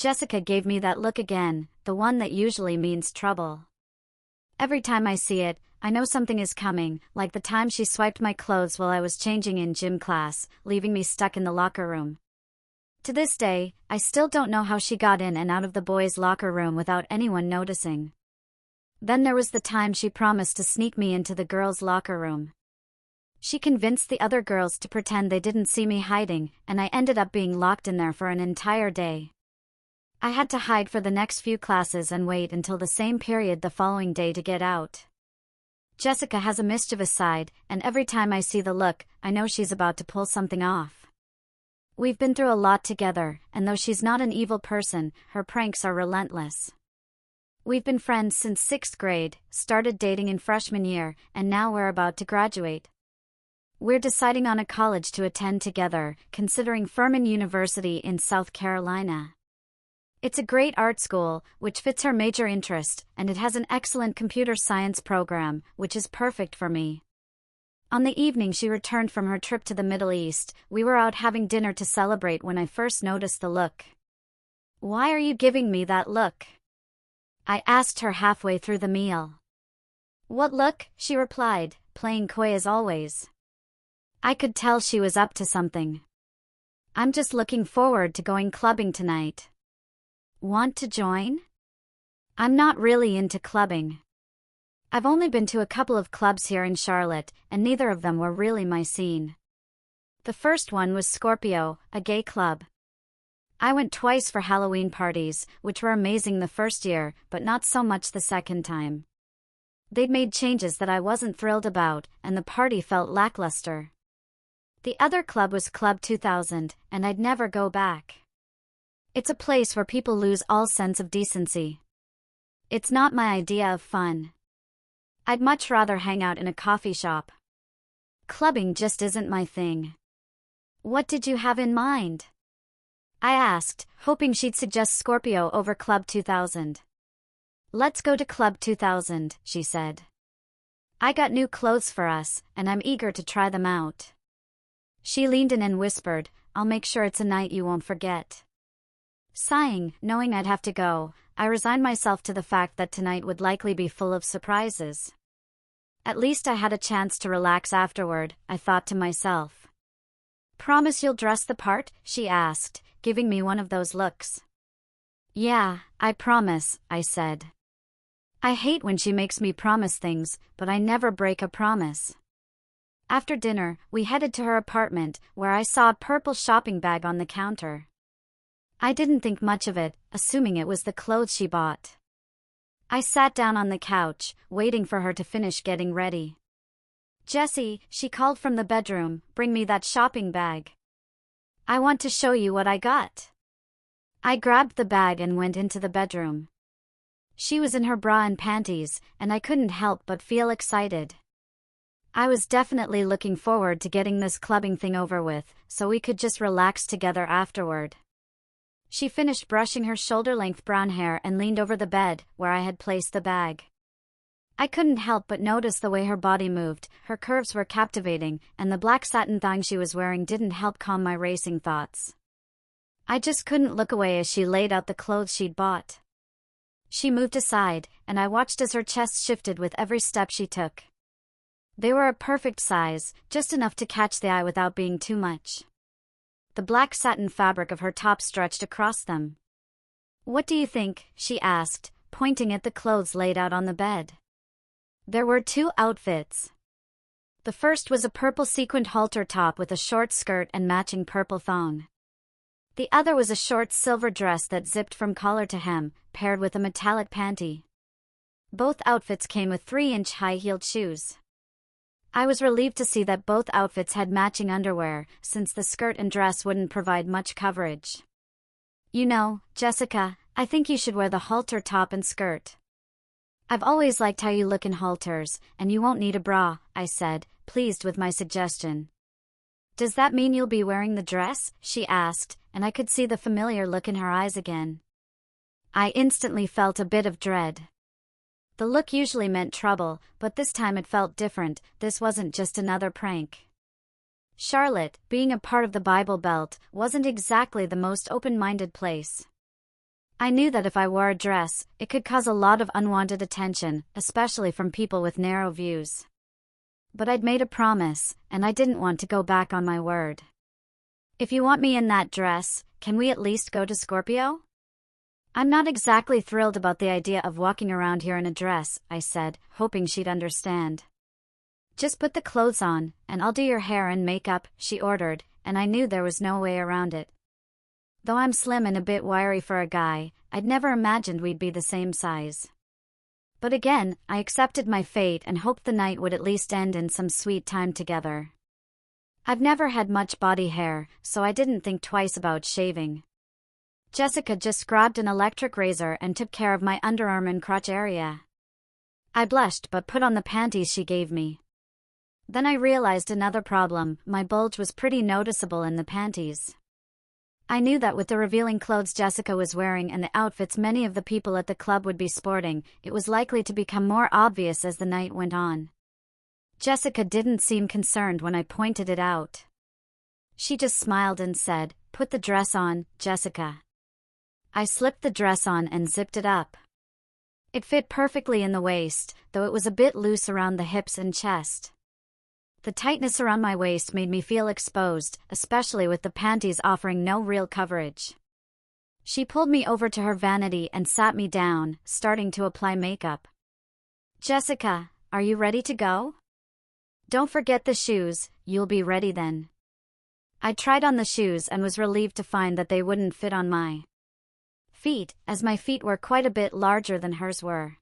Jessica gave me that look again, the one that usually means trouble. Every time I see it, I know something is coming, like the time she swiped my clothes while I was changing in gym class, leaving me stuck in the locker room. To this day, I still don't know how she got in and out of the boys' locker room without anyone noticing. Then there was the time she promised to sneak me into the girls' locker room. She convinced the other girls to pretend they didn't see me hiding, and I ended up being locked in there for an entire day. I had to hide for the next few classes and wait until the same period the following day to get out. Jessica has a mischievous side, and every time I see the look, I know she's about to pull something off. We've been through a lot together, and though she's not an evil person, her pranks are relentless. We've been friends since 6th grade, started dating in freshman year, and now we're about to graduate. We're deciding on a college to attend together, considering Furman University in South Carolina. It's a great art school, which fits her major interest, and it has an excellent computer science program, which is perfect for me. On the evening she returned from her trip to the Middle East, we were out having dinner to celebrate when I first noticed the look. "Why are you giving me that look?" I asked her halfway through the meal. "What look?" she replied, playing coy as always. I could tell she was up to something. "I'm just looking forward to going clubbing tonight." "Want to join?" "I'm not really into clubbing. I've only been to a couple of clubs here in Charlotte, and neither of them were really my scene. The first one was Scorpio, a gay club. I went twice for Halloween parties, which were amazing the first year, but not so much the second time. They'd made changes that I wasn't thrilled about, and the party felt lackluster. The other club was Club 2000, and I'd never go back. It's a place where people lose all sense of decency. It's not my idea of fun. I'd much rather hang out in a coffee shop. Clubbing just isn't my thing." "What did you have in mind?" I asked, hoping she'd suggest Scorpio over Club 2000. "Let's go to Club 2000, she said. "I got new clothes for us, and I'm eager to try them out." She leaned in and whispered, "I'll make sure it's a night you won't forget." Sighing, knowing I'd have to go, I resigned myself to the fact that tonight would likely be full of surprises. At least I had a chance to relax afterward, I thought to myself. "Promise you'll dress the part?" she asked, giving me one of those looks. "Yeah, I promise," I said. I hate when she makes me promise things, but I never break a promise. After dinner, we headed to her apartment, where I saw a purple shopping bag on the counter. I didn't think much of it, assuming it was the clothes she bought. I sat down on the couch, waiting for her to finish getting ready. "Jessie," she called from the bedroom, "bring me that shopping bag. I want to show you what I got." I grabbed the bag and went into the bedroom. She was in her bra and panties, and I couldn't help but feel excited. I was definitely looking forward to getting this clubbing thing over with, so we could just relax together afterward. She finished brushing her shoulder-length brown hair and leaned over the bed, where I had placed the bag. I couldn't help but notice the way her body moved, her curves were captivating, and the black satin thong she was wearing didn't help calm my racing thoughts. I just couldn't look away as she laid out the clothes she'd bought. She moved aside, and I watched as her chest shifted with every step she took. They were a perfect size, just enough to catch the eye without being too much. The black satin fabric of her top stretched across them. "What do you think?" she asked, pointing at the clothes laid out on the bed. There were two outfits. The first was a purple sequined halter top with a short skirt and matching purple thong. The other was a short silver dress that zipped from collar to hem, paired with a metallic panty. Both outfits came with 3-inch high-heeled shoes. I was relieved to see that both outfits had matching underwear, since the skirt and dress wouldn't provide much coverage. "You know, Jessica, I think you should wear the halter top and skirt. I've always liked how you look in halters, and you won't need a bra," I said, pleased with my suggestion. "Does that mean you'll be wearing the dress?" she asked, and I could see the familiar look in her eyes again. I instantly felt a bit of dread. The look usually meant trouble, but this time it felt different. This wasn't just another prank. Charlotte, being a part of the Bible Belt, wasn't exactly the most open-minded place. I knew that if I wore a dress, it could cause a lot of unwanted attention, especially from people with narrow views. But I'd made a promise, and I didn't want to go back on my word. If you want me in that dress, can we at least go to Scorpio? I'm not exactly thrilled about the idea of walking around here in a dress, I said, hoping she'd understand. Just put the clothes on, and I'll do your hair and makeup, she ordered, and I knew there was no way around it. Though I'm slim and a bit wiry for a guy, I'd never imagined we'd be the same size. But again, I accepted my fate and hoped the night would at least end in some sweet time together. I've never had much body hair, so I didn't think twice about shaving. Jessica just grabbed an electric razor and took care of my underarm and crotch area. I blushed but put on the panties she gave me. Then I realized another problem: my bulge was pretty noticeable in the panties. I knew that with the revealing clothes Jessica was wearing and the outfits many of the people at the club would be sporting, it was likely to become more obvious as the night went on. Jessica didn't seem concerned when I pointed it out. She just smiled and said, "Put the dress on, Jessica." I slipped the dress on and zipped it up. It fit perfectly in the waist, though it was a bit loose around the hips and chest. The tightness around my waist made me feel exposed, especially with the panties offering no real coverage. She pulled me over to her vanity and sat me down, starting to apply makeup. "Jessica, are you ready to go? Don't forget the shoes, you'll be ready then." I tried on the shoes and was relieved to find that they wouldn't fit on my feet, as my feet were quite a bit larger than hers were.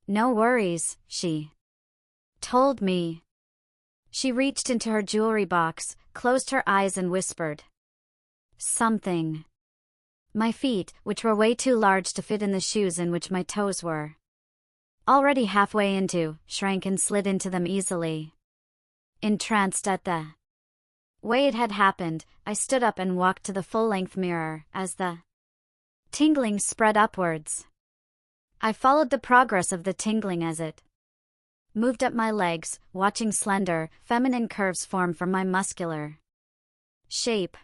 "No worries," she told me. She reached into her jewelry box, closed her eyes and whispered something. My feet, which were way too large to fit in the shoes in which my toes were already halfway into, shrank and slid into them easily. Entranced at the way it had happened, I stood up and walked to the full-length mirror. As the tingling spread upwards, I followed the progress of the tingling as it moved up my legs, watching slender, feminine curves form from my muscular shape.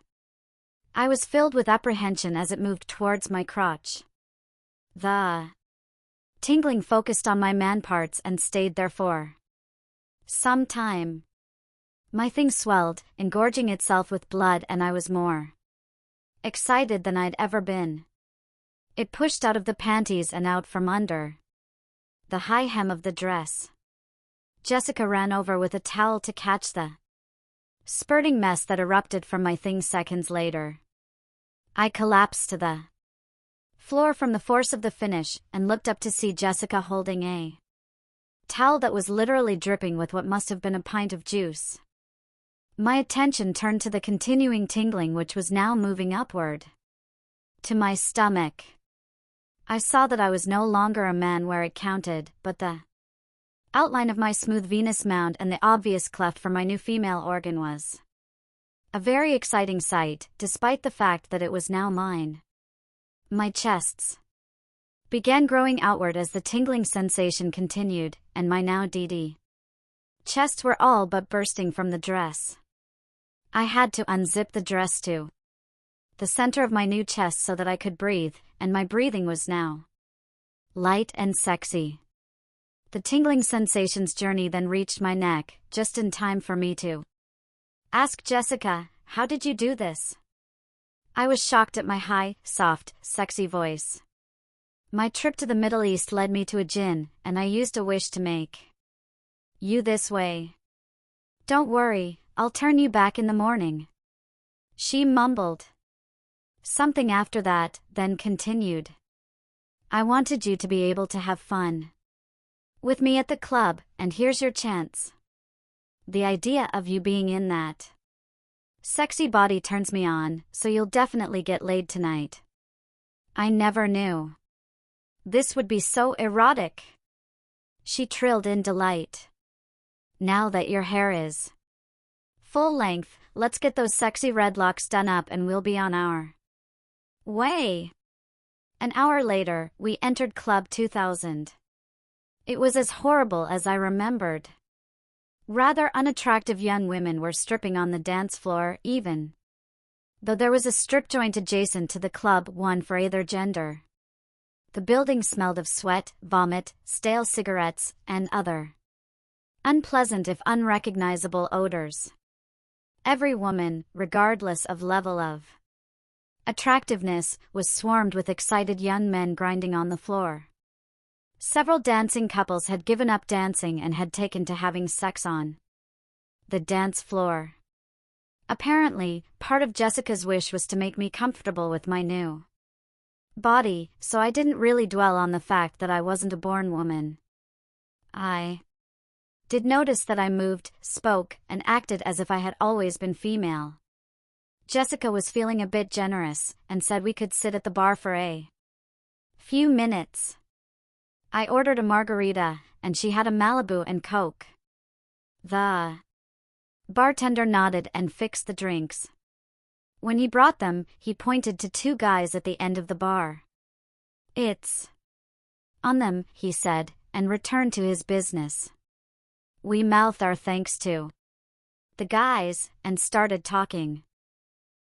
I was filled with apprehension as it moved towards my crotch. The tingling focused on my man parts and stayed there for some time. My thing swelled, engorging itself with blood, and I was more excited than I'd ever been. It pushed out of the panties and out from under the high hem of the dress. Jessica ran over with a towel to catch the spurting mess that erupted from my thing seconds later. I collapsed to the floor from the force of the finish and looked up to see Jessica holding a towel that was literally dripping with what must have been a pint of juice. My attention turned to the continuing tingling, which was now moving upward to my stomach. I saw that I was no longer a man where it counted, but the outline of my smooth Venus mound and the obvious cleft for my new female organ was a very exciting sight, despite the fact that it was now mine. My chests began growing outward as the tingling sensation continued, and my now DD chests were all but bursting from the dress. I had to unzip the dress to the center of my new chest so that I could breathe, and my breathing was now light and sexy. The tingling sensation's journey then reached my neck, just in time for me to ask Jessica, "How did you do this?" I was shocked at my high, soft, sexy voice. My trip to the Middle East led me to a djinn, and I used a wish to make you this way. "Don't worry, I'll turn you back in the morning." She mumbled something after that, then continued, "I wanted you to be able to have fun with me at the club, and here's your chance. The idea of you being in that sexy body turns me on, so you'll definitely get laid tonight." I never knew this would be so erotic. She trilled in delight. "Now that your hair is full length, let's get those sexy red locks done up and we'll be on our way." An hour later, we entered Club 2000. It was as horrible as I remembered. Rather unattractive young women were stripping on the dance floor, even though there was a strip joint adjacent to the club, one for either gender. The building smelled of sweat, vomit, stale cigarettes, and other unpleasant if unrecognizable odors. Every woman, regardless of level of attractiveness, was swarmed with excited young men grinding on the floor. Several dancing couples had given up dancing and had taken to having sex on the dance floor. Apparently, part of Jessica's wish was to make me comfortable with my new body, so I didn't really dwell on the fact that I wasn't a born woman. I did notice that I moved, spoke, and acted as if I had always been female. Jessica was feeling a bit generous and said we could sit at the bar for a few minutes. I ordered a margarita, and she had a Malibu and Coke. The bartender nodded and fixed the drinks. When he brought them, he pointed to two guys at the end of the bar. "It's on them," he said, and returned to his business. We mouthed our thanks to the guys and started talking.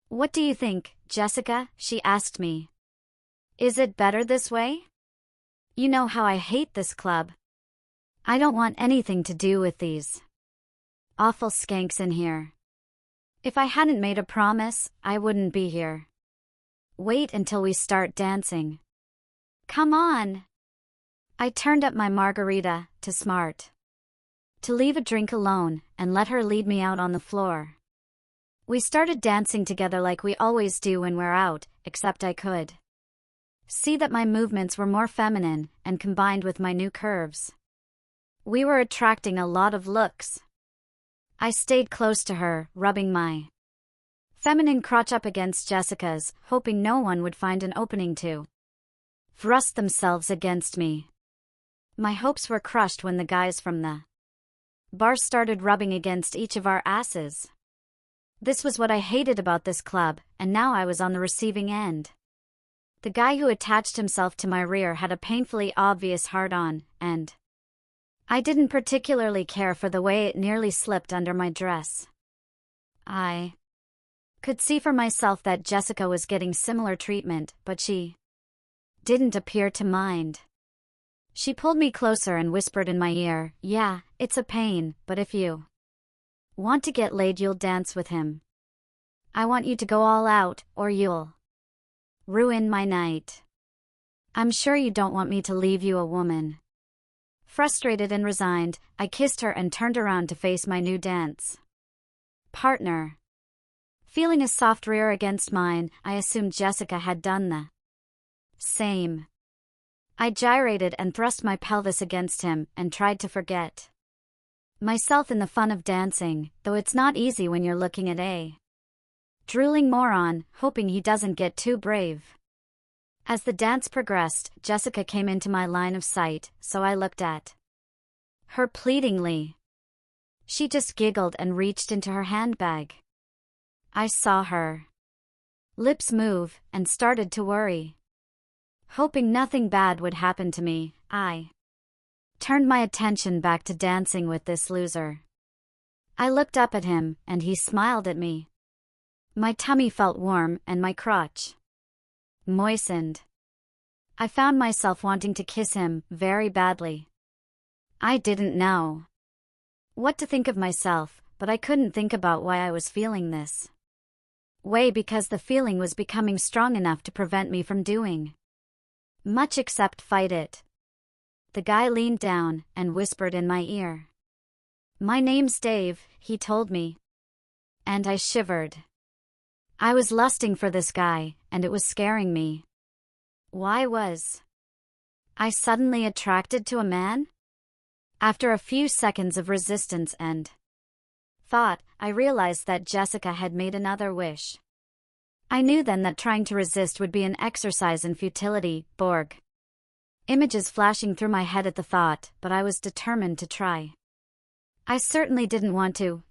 "What do you think, Jessica?" she asked me. "Is it better this way? You know how I hate this club. I don't want anything to do with these awful skanks in here. If I hadn't made a promise, I wouldn't be here. Wait until we start dancing. Come on." I turned up my margarita to smart to leave a drink alone and let her lead me out on the floor. We started dancing together like we always do when we're out, except I could see that my movements were more feminine and combined with my new curves. We were attracting a lot of looks. I stayed close to her, rubbing my feminine crotch up against Jessica's, hoping no one would find an opening to thrust themselves against me. My hopes were crushed when the guys from the bar started rubbing against each of our asses. This was what I hated about this club, and now I was on the receiving end. The guy who attached himself to my rear had a painfully obvious hard-on, and I didn't particularly care for the way it nearly slipped under my dress. I could see for myself that Jessica was getting similar treatment, but she didn't appear to mind. She pulled me closer and whispered in my ear, "Yeah, it's a pain, but if you want to get laid, you'll dance with him. I want you to go all out, or you'll ruin my night. I'm sure you don't want me to leave you a woman." Frustrated and resigned, I kissed her and turned around to face my new dance partner. Feeling a soft rear against mine, I assumed Jessica had done the same. I gyrated and thrust my pelvis against him and tried to forget myself in the fun of dancing, though it's not easy when you're looking at a drooling moron, hoping he doesn't get too brave. As the dance progressed, Jessica came into my line of sight, so I looked at her pleadingly. She just giggled and reached into her handbag. I saw her lips move and started to worry. Hoping nothing bad would happen to me, I turned my attention back to dancing with this loser. I looked up at him, and he smiled at me. My tummy felt warm and my crotch moistened. I found myself wanting to kiss him very badly. I didn't know what to think of myself, but I couldn't think about why I was feeling this way because the feeling was becoming strong enough to prevent me from doing much except fight it. The guy leaned down and whispered in my ear. "My name's Dave," he told me. And I shivered. I was lusting for this guy, and it was scaring me. Why was I suddenly attracted to a man? After a few seconds of resistance and thought, I realized that Jessica had made another wish. I knew then that trying to resist would be an exercise in futility, Borg. Images flashing through my head at the thought, but I was determined to try. I certainly didn't want to,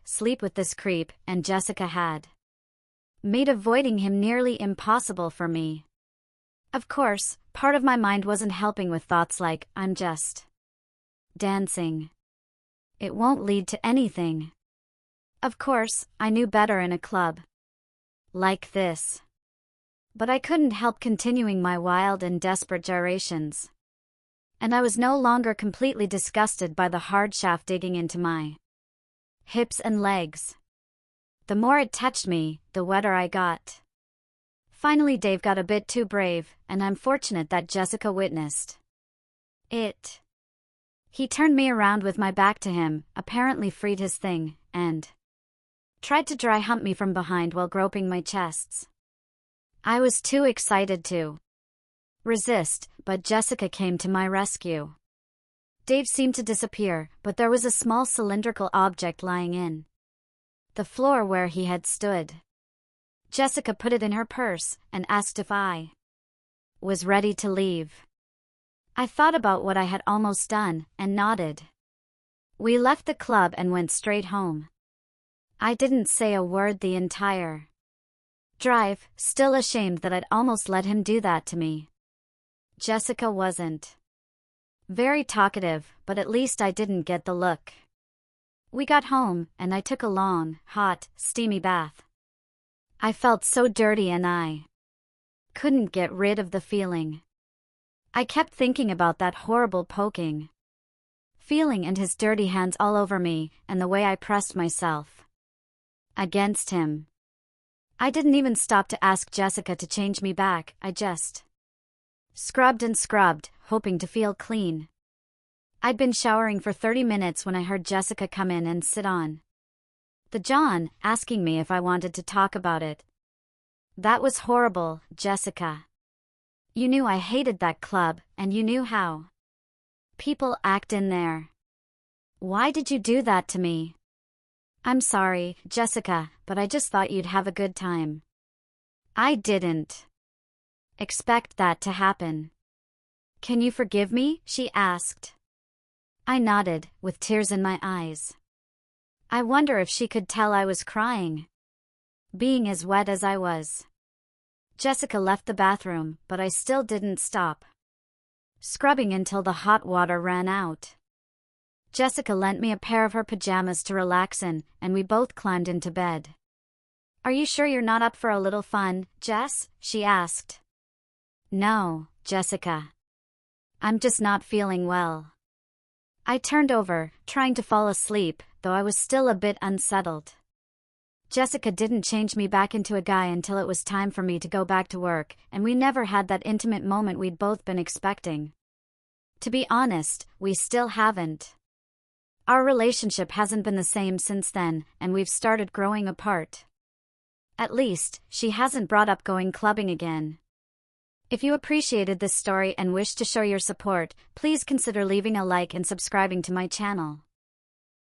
sleep with this creep, and Jessica had made avoiding him nearly impossible for me. Of course, part of my mind wasn't helping with thoughts like, I'm just dancing. It won't lead to anything. Of course, I knew better in a club like this. But I couldn't help continuing my wild and desperate gyrations. And I was no longer completely disgusted by the hard shaft digging into my hips and legs. The more it touched me, the wetter I got. Finally, Dave got a bit too brave, and I'm fortunate that Jessica witnessed it. He turned me around with my back to him, apparently freed his thing, and tried to dry hump me from behind while groping my chests. I was too excited to resist, but Jessica came to my rescue. Dave seemed to disappear, but there was a small cylindrical object lying in the floor where he had stood. Jessica put it in her purse and asked if I was ready to leave. I thought about what I had almost done and nodded. We left the club and went straight home. I didn't say a word the entire drive, still ashamed that I'd almost let him do that to me. Jessica wasn't very talkative, but at least I didn't get the look. We got home, and I took a long, hot, steamy bath. I felt so dirty and I couldn't get rid of the feeling. I kept thinking about that horrible poking feeling and his dirty hands all over me, and the way I pressed myself against him. I didn't even stop to ask Jessica to change me back, I just scrubbed and scrubbed, hoping to feel clean. I'd been showering for 30 minutes when I heard Jessica come in and sit on the john, asking me if I wanted to talk about it. That was horrible, Jessica. You knew I hated that club, and you knew how people act in there. Why did you do that to me? I'm sorry, Jessica, but I just thought you'd have a good time. I didn't expect that to happen. Can you forgive me? She asked. I nodded, with tears in my eyes. I wonder if she could tell I was crying, being as wet as I was. Jessica left the bathroom, but I still didn't stop scrubbing until the hot water ran out. Jessica lent me a pair of her pajamas to relax in, and we both climbed into bed. Are you sure you're not up for a little fun, Jess? She asked. No, Jessica. I'm just not feeling well. I turned over, trying to fall asleep, though I was still a bit unsettled. Jessica didn't change me back into a guy until it was time for me to go back to work, and we never had that intimate moment we'd both been expecting. To be honest, we still haven't. Our relationship hasn't been the same since then, and we've started growing apart. At least, she hasn't brought up going clubbing again. If you appreciated this story and wish to show your support, please consider leaving a like and subscribing to my channel.